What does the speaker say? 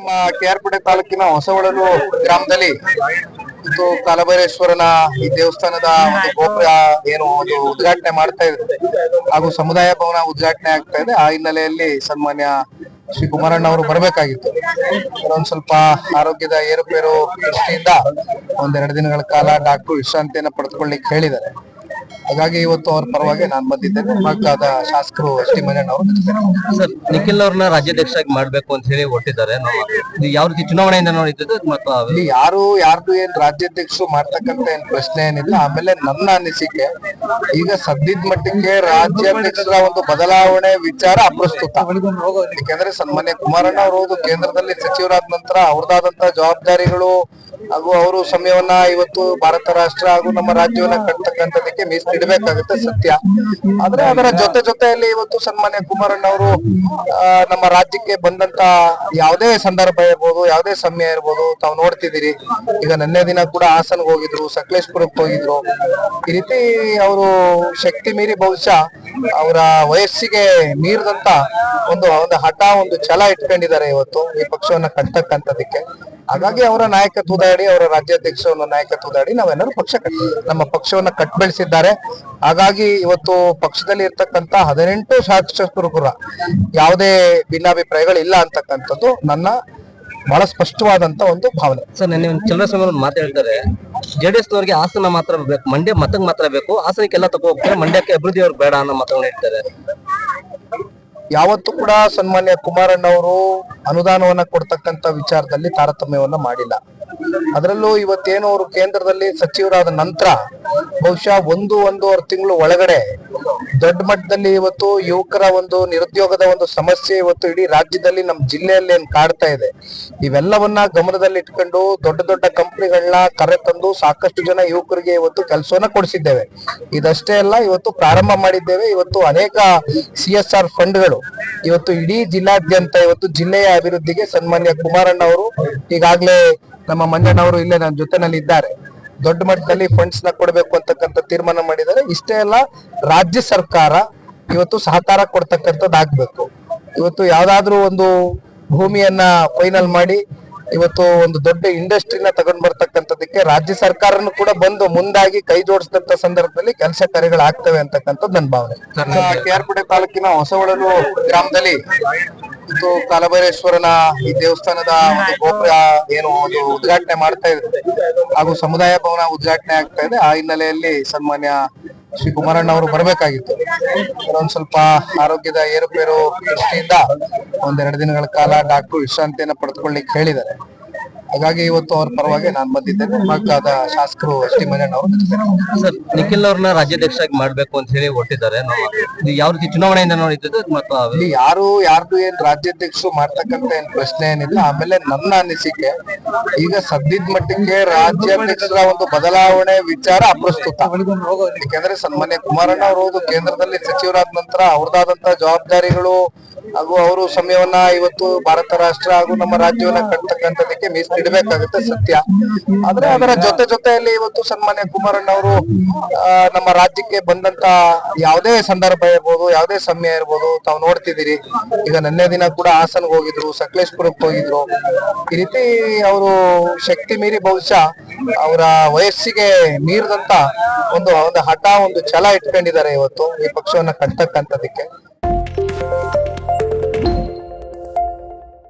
ನಮ್ಮ ಕೆಆರ್ಪೇಟೆ ತಾಲೂಕಿನ ಹೊಸವಳಲು ಗ್ರಾಮದಲ್ಲಿ ಇದು ಕಾಲಭೈರೇಶ್ವರನ ಈ ದೇವಸ್ಥಾನದ ಒಂದು ಗೋಪುರ ಏನು ಒಂದು ಉದ್ಘಾಟನೆ ಮಾಡ್ತಾ ಇದ್ದಾರೆ ಹಾಗೂ ಸಮುದಾಯ ಭವನ ಉದ್ಘಾಟನೆ ಆಗ್ತಾ ಇದೆ. ಆ ಹಿನ್ನೆಲೆಯಲ್ಲಿ ಸನ್ಮಾನ್ಯ ಶ್ರೀ ಕುಮಾರಣ್ಣ ಅವರು ಬರಬೇಕಾಗಿತ್ತು. ಒಂದ್ ಸ್ವಲ್ಪ ಆರೋಗ್ಯದ ಏರುಪೇರು ದೃಷ್ಟಿಯಿಂದ ಒಂದೆರಡು ದಿನಗಳ ಕಾಲ ಡಾಕ್ಟರ್ ವಿಶ್ರಾಂತಿಯನ್ನ ಪಡೆದುಕೊಳ್ಳಿಕ್ಕೆ ಹೇಳಿದ್ದಾರೆ. ಹಾಗಾಗಿ ಇವತ್ತು ಅವ್ರ ಪರವಾಗಿ ನಾನು ಬಂದಿದ್ದೇನೆ. ಮಗ್ಗಾದ ಶಾಸಕರು ಎಸ್ ಟಿ ಮಂಜಣ್ಣ ಅವರು ಸರ್, ನಿಖಿಲ್ ಅವ್ರನ್ನ ರಾಜ್ಯಾಧ್ಯಕ್ಷರಾಗಿ ಮಾಡ್ಬೇಕು ಅಂತ ಹೇಳಿ ಹೊರಟಿದ್ದಾರೆ. ಯಾವ ರೀತಿ ಚುನಾವಣೆಯಿಂದ ನೋಡಿದ್ದು ಮತ್ತು ಇಲ್ಲಿ ಯಾರ್ದು ಏನ್ ರಾಜ್ಯಾಧ್ಯಕ್ಷರು ಮಾಡ್ತಕ್ಕಂತ ಏನ್ ಪ್ರಶ್ನೆ ಏನಿಲ್ಲ. ಆಮೇಲೆ ನನ್ನ ಅನಿಸಿಕೆ ಈಗ ಸದ್ಯದ ಮಟ್ಟಿಗೆ ರಾಜ್ಯಾಧ್ಯಕ್ಷರ ಒಂದು ಬದಲಾವಣೆ ವಿಚಾರ ಅಪ್ರಸ್ತುತ. ಯಾಕಂದ್ರೆ ಸನ್ಮಾನ್ಯ ಕುಮಾರಣ್ಣ ಅವರು ಕೇಂದ್ರದಲ್ಲಿ ಸಚಿವರಾದ ನಂತರ ಅವ್ರದಾದಂತ ಜವಾಬ್ದಾರಿಗಳು ಹಾಗೂ ಅವರು ಸಮಯವನ್ನ ಇವತ್ತು ಭಾರತ ರಾಷ್ಟ್ರ ಹಾಗೂ ನಮ್ಮ ರಾಜ್ಯವನ್ನ ಕಟ್ತಕ್ಕಂಥದಕ್ಕೆ ಮೀಸಲಿಡಬೇಕಾಗುತ್ತೆ ಸತ್ಯ. ಆದ್ರೆ ಅದರ ಜೊತೆಯಲ್ಲಿ ಇವತ್ತು ಸನ್ಮಾನ್ಯ ಕುಮಾರಣ್ಣ ಅವರು ನಮ್ಮ ರಾಜ್ಯಕ್ಕೆ ಬಂದಂತ ಯಾವುದೇ ಸಂದರ್ಭ ಇರ್ಬೋದು, ಯಾವುದೇ ಸಮಯ ಇರ್ಬೋದು, ತಾವು ನೋಡ್ತಿದ್ದೀರಿ. ಈಗ ನಿನ್ನೆ ದಿನ ಕೂಡ ಹಾಸನ್ಗೆ ಹೋಗಿದ್ರು, ಸಕಲೇಶ್ಪುರಕ್ಕೆ ಹೋಗಿದ್ರು. ಈ ರೀತಿ ಅವರು ಶಕ್ತಿ ಮೀರಿ ಬಹುಶಃ ಅವರ ವಯಸ್ಸಿಗೆ ಮೀರಿದಂತ ಒಂದು ಹಠ, ಒಂದು ಛಲ ಇಟ್ಕೊಂಡಿದ್ದಾರೆ ಇವತ್ತು ಈ ಪಕ್ಷವನ್ನ ಕಟ್ತಕ್ಕಂಥದಕ್ಕೆ. ಹಾಗಾಗಿ ಅವರ ನಾಯಕತ್ವದ ಅಡಿ, ಅವರ ರಾಜ್ಯಾಧ್ಯಕ್ಷರ ನಾಯಕತ್ವದ ಅಡಿ ನಾವೆಲ್ಲರೂ ನಮ್ಮ ಪಕ್ಷವನ್ನ ಕಟ್ ಬೆಳೆಸಿದ್ದಾರೆ. ಹಾಗಾಗಿ ಇವತ್ತು ಪಕ್ಷದಲ್ಲಿ ಇರ್ತಕ್ಕಂತ 18 ಶಾಸಕರು ಕೂಡ ಯಾವುದೇ ಭಿನ್ನಾಭಿಪ್ರಾಯಗಳು ಇಲ್ಲ ಅಂತಕ್ಕಂಥದ್ದು ನನ್ನ ಬಹಳ ಸ್ಪಷ್ಟವಾದಂತ ಒಂದು ಭಾವನೆ. ಸರ್, ನನ್ನ ಚಂದ್ರಸ್ವಾಮಿ ಮಾತು ಹೇಳ್ತಾರೆ, ಜೆಡಿಎಸ್ ನವರಿಗೆ ಹಾಸನ ಮಾತ್ರ ಬೇಕು, ಮಂಡ್ಯ ಮತಕ್ಕೆ ಮಾತ್ರ ಬೇಕು, ಹಾಸನಕ್ಕೆಲ್ಲ ತಗೋ ಹೋಗ್ತಾರೆ, ಮಂಡ್ಯಕ್ಕೆ ಅಭಿವೃದ್ಧಿ ಅವ್ರು ಬೇಡ ಅನ್ನೋ ಮಾತನ್ನ ಹೇಳ್ತಾರೆ. ಯಾವತ್ತೂ ಕೂಡ ಸನ್ಮಾನ್ಯ ಕುಮಾರಣ್ಣ ಅವರು ಅನುದಾನವನ್ನ ಕೊಡ್ತಕ್ಕಂತ ವಿಚಾರದಲ್ಲಿ ತಾರತಮ್ಯವನ್ನ ಮಾಡಿಲ್ಲ. ಅದರಲ್ಲೂ ಇವತ್ತೇನು ಅವರು ಕೇಂದ್ರದಲ್ಲಿ ಸಚಿವರಾದ ನಂತರ ಬಹುಶಃ ಒಂದೂವರೆ ತಿಂಗಳು ಒಳಗಡೆ ದೊಡ್ಡ ಮಟ್ಟದಲ್ಲಿ ಇವತ್ತು ಯುವಕರ ಒಂದು ನಿರುದ್ಯೋಗದ ಒಂದು ಸಮಸ್ಯೆ ಇವತ್ತು ಇಡೀ ರಾಜ್ಯದಲ್ಲಿ ನಮ್ಮ ಜಿಲ್ಲೆಯಲ್ಲಿ ಏನ್ ಕಾಡ್ತಾ ಇದೆ, ಇವೆಲ್ಲವನ್ನ ಗಮನದಲ್ಲಿ ಇಟ್ಕೊಂಡು ದೊಡ್ಡ ಕಂಪನಿಗಳನ್ನ ಕರೆತಂದು ಸಾಕಷ್ಟು ಜನ ಯುವಕರಿಗೆ ಇವತ್ತು ಕೆಲಸವನ್ನ ಕೊಡಿಸಿದ್ದೇವೆ. ಇದಷ್ಟೇ ಅಲ್ಲ, ಇವತ್ತು ಪ್ರಾರಂಭ ಮಾಡಿದ್ದೇವೆ. ಇವತ್ತು ಅನೇಕ CSR ಫಂಡ್ಗಳು ಇವತ್ತು ಇಡೀ ಜಿಲ್ಲಾದ್ಯಂತ ಇವತ್ತು ಜಿಲ್ಲೆಯ ಅಭಿವೃದ್ಧಿಗೆ ಸನ್ಮಾನ್ಯ ಕುಮಾರಣ್ಣ ಅವರು, ಈಗಾಗಲೇ ನಮ್ಮ ಮಂಜಣ್ಣ ಅವರು ಇಲ್ಲೇ ನನ್ನ ಜೊತೆನಲ್ಲಿ ಇದ್ದಾರೆ, ದೊಡ್ಡ ಮಟ್ಟದಲ್ಲಿ ಫಂಡ್ಸ್ ನ ಕೊಡಬೇಕು ಅಂತಕ್ಕಂಥ ತೀರ್ಮಾನ ಮಾಡಿದ್ದಾರೆ. ಇಷ್ಟೇ ಅಲ್ಲ, ರಾಜ್ಯ ಸರ್ಕಾರ ಇವತ್ತು ಸಹಕಾರ ಕೊಡ್ತಕ್ಕಂಥದ್ದಾಗ್ಬೇಕು. ಇವತ್ತು ಯಾವ್ದಾದ್ರು ಒಂದು ಭೂಮಿಯನ್ನ ಫೈನಲ್ ಮಾಡಿ ಇವತ್ತು ಒಂದು ದೊಡ್ಡ ಇಂಡಸ್ಟ್ರಿನ ತಗೊಂಡ್ ಬರ್ತಕ್ಕಂಥದಕ್ಕೆ ರಾಜ್ಯ ಸರ್ಕಾರನು ಕೂಡ ಬಂದು ಮುಂದಾಗಿ ಕೈ ಜೋಡಿಸಿದಂತ ಸಂದರ್ಭದಲ್ಲಿ ಕೆಲಸ ಕಾರ್ಯಗಳಾಗ್ತವೆ ಅಂತಕ್ಕಂಥದ್ದು ನನ್ನ ಭಾವನೆ. ಕೆಆರ್ಪೇಟೆ ತಾಲೂಕಿನ ಹೊಸವಳಲು ಗ್ರಾಮದಲ್ಲಿ ಇದು ಕಾಲಭೈರೇಶ್ವರನ ಈ ದೇವಸ್ಥಾನದ ಒಂದು ಗೋಪುರ ಏನು ಒಂದು ಉದ್ಘಾಟನೆ ಮಾಡ್ತಾ ಇದ್ದಾರೆ ಹಾಗೂ ಸಮುದಾಯ ಭವನ ಉದ್ಘಾಟನೆ ಆಗ್ತಾ ಇದೆ. ಆ ಹಿನ್ನೆಲೆಯಲ್ಲಿ ಸನ್ಮಾನ್ಯ ಶ್ರೀ ಕುಮಾರಣ್ಣ ಅವರು ಬರಬೇಕಾಗಿತ್ತು. ಒಂದ್ ಸ್ವಲ್ಪ ಆರೋಗ್ಯದ ಏರುಪೇರು ದೃಷ್ಟಿಯಿಂದ ಒಂದೆರಡು ದಿನಗಳ ಕಾಲ ಡಾಕ್ಟರ್ ವಿಶ್ರಾಂತಿಯನ್ನ ಪಡೆದುಕೊಳ್ಳಿಕ್ಕೆ ಹೇಳಿದ್ದಾರೆ. ಹಾಗಾಗಿ ಇವತ್ತು ಅವ್ರ ಪರವಾಗಿ ನಾನು ಬಂದಿದ್ದೇನೆ. ಮಗ್ಗಾದ ಶಾಸಕರು ಎಸ್ ಟಿ ಮಂಜಣ್ಣ ಅವರು ಸರ್, ನಿಖಿಲ್ ಅವ್ರನ್ನ ರಾಜ್ಯಾಧ್ಯಕ್ಷರಾಗಿ ಮಾಡ್ಬೇಕು ಅಂತ ಹೇಳಿ ಹೊರಟಿದ್ದಾರೆ. ಯಾವ ರೀತಿ ಚುನಾವಣೆಯಿಂದ ನೋಡಿದ್ದು ಮತ್ತು ಇಲ್ಲಿ ಯಾರ್ದು ಏನ್ ರಾಜ್ಯಾಧ್ಯಕ್ಷರು ಮಾಡ್ತಕ್ಕಂತ ಏನ್ ಪ್ರಶ್ನೆ ಏನಿಲ್ಲ. ಆಮೇಲೆ ನನ್ನ ಅನಿಸಿಕೆ ಈಗ ಸದ್ಯದ ಮಟ್ಟಿಗೆ ರಾಜ್ಯಾಧ್ಯಕ್ಷರ ಒಂದು ಬದಲಾವಣೆ ವಿಚಾರ ಅಪ್ರಸ್ತುತ. ಯಾಕಂದ್ರೆ ಸನ್ಮಾನ್ಯ ಕುಮಾರಣ್ಣ ಅವರು ಕೇಂದ್ರದಲ್ಲಿ ಸಚಿವರಾದ ನಂತರ ಅವ್ರದಾದಂತ ಜವಾಬ್ದಾರಿಗಳು ಹಾಗೂ ಅವರು ಸಮಯವನ್ನ ಇವತ್ತು ಭಾರತ ರಾಷ್ಟ್ರ ಹಾಗೂ ನಮ್ಮ ರಾಜ್ಯವನ್ನ ಕಟ್ತಕ್ಕಂಥದಕ್ಕೆ ಮೀಸಲಿಡಬೇಕಾಗುತ್ತೆ ಸತ್ಯ. ಆದ್ರೆ ಅದರ ಜೊತೆಯಲ್ಲಿ ಇವತ್ತು ಸನ್ಮಾನ್ಯ ಕುಮಾರಣ್ಣ ಅವರು ನಮ್ಮ ರಾಜ್ಯಕ್ಕೆ ಬಂದಂತ ಯಾವುದೇ ಸಂದರ್ಭ ಇರ್ಬೋದು, ಯಾವುದೇ ಸಮಯ ಇರ್ಬೋದು, ತಾವು ನೋಡ್ತಿದ್ದೀರಿ. ಈಗ ನಿನ್ನೆ ದಿನ ಕೂಡ ಹಾಸನ್ಗೆ ಹೋಗಿದ್ರು, ಸಕಲೇಶ್ಪುರಕ್ಕೆ ಹೋಗಿದ್ರು. ಈ ರೀತಿ ಅವರು ಶಕ್ತಿ ಮೀರಿ ಬಹುಶಃ ಅವರ ವಯಸ್ಸಿಗೆ ಮೀರಿದಂತ ಒಂದು ಹಠ, ಒಂದು ಛಲ ಇಟ್ಕೊಂಡಿದ್ದಾರೆ ಇವತ್ತು ಈ ಪಕ್ಷವನ್ನ ಕಟ್ತಕ್ಕಂಥದಕ್ಕೆ.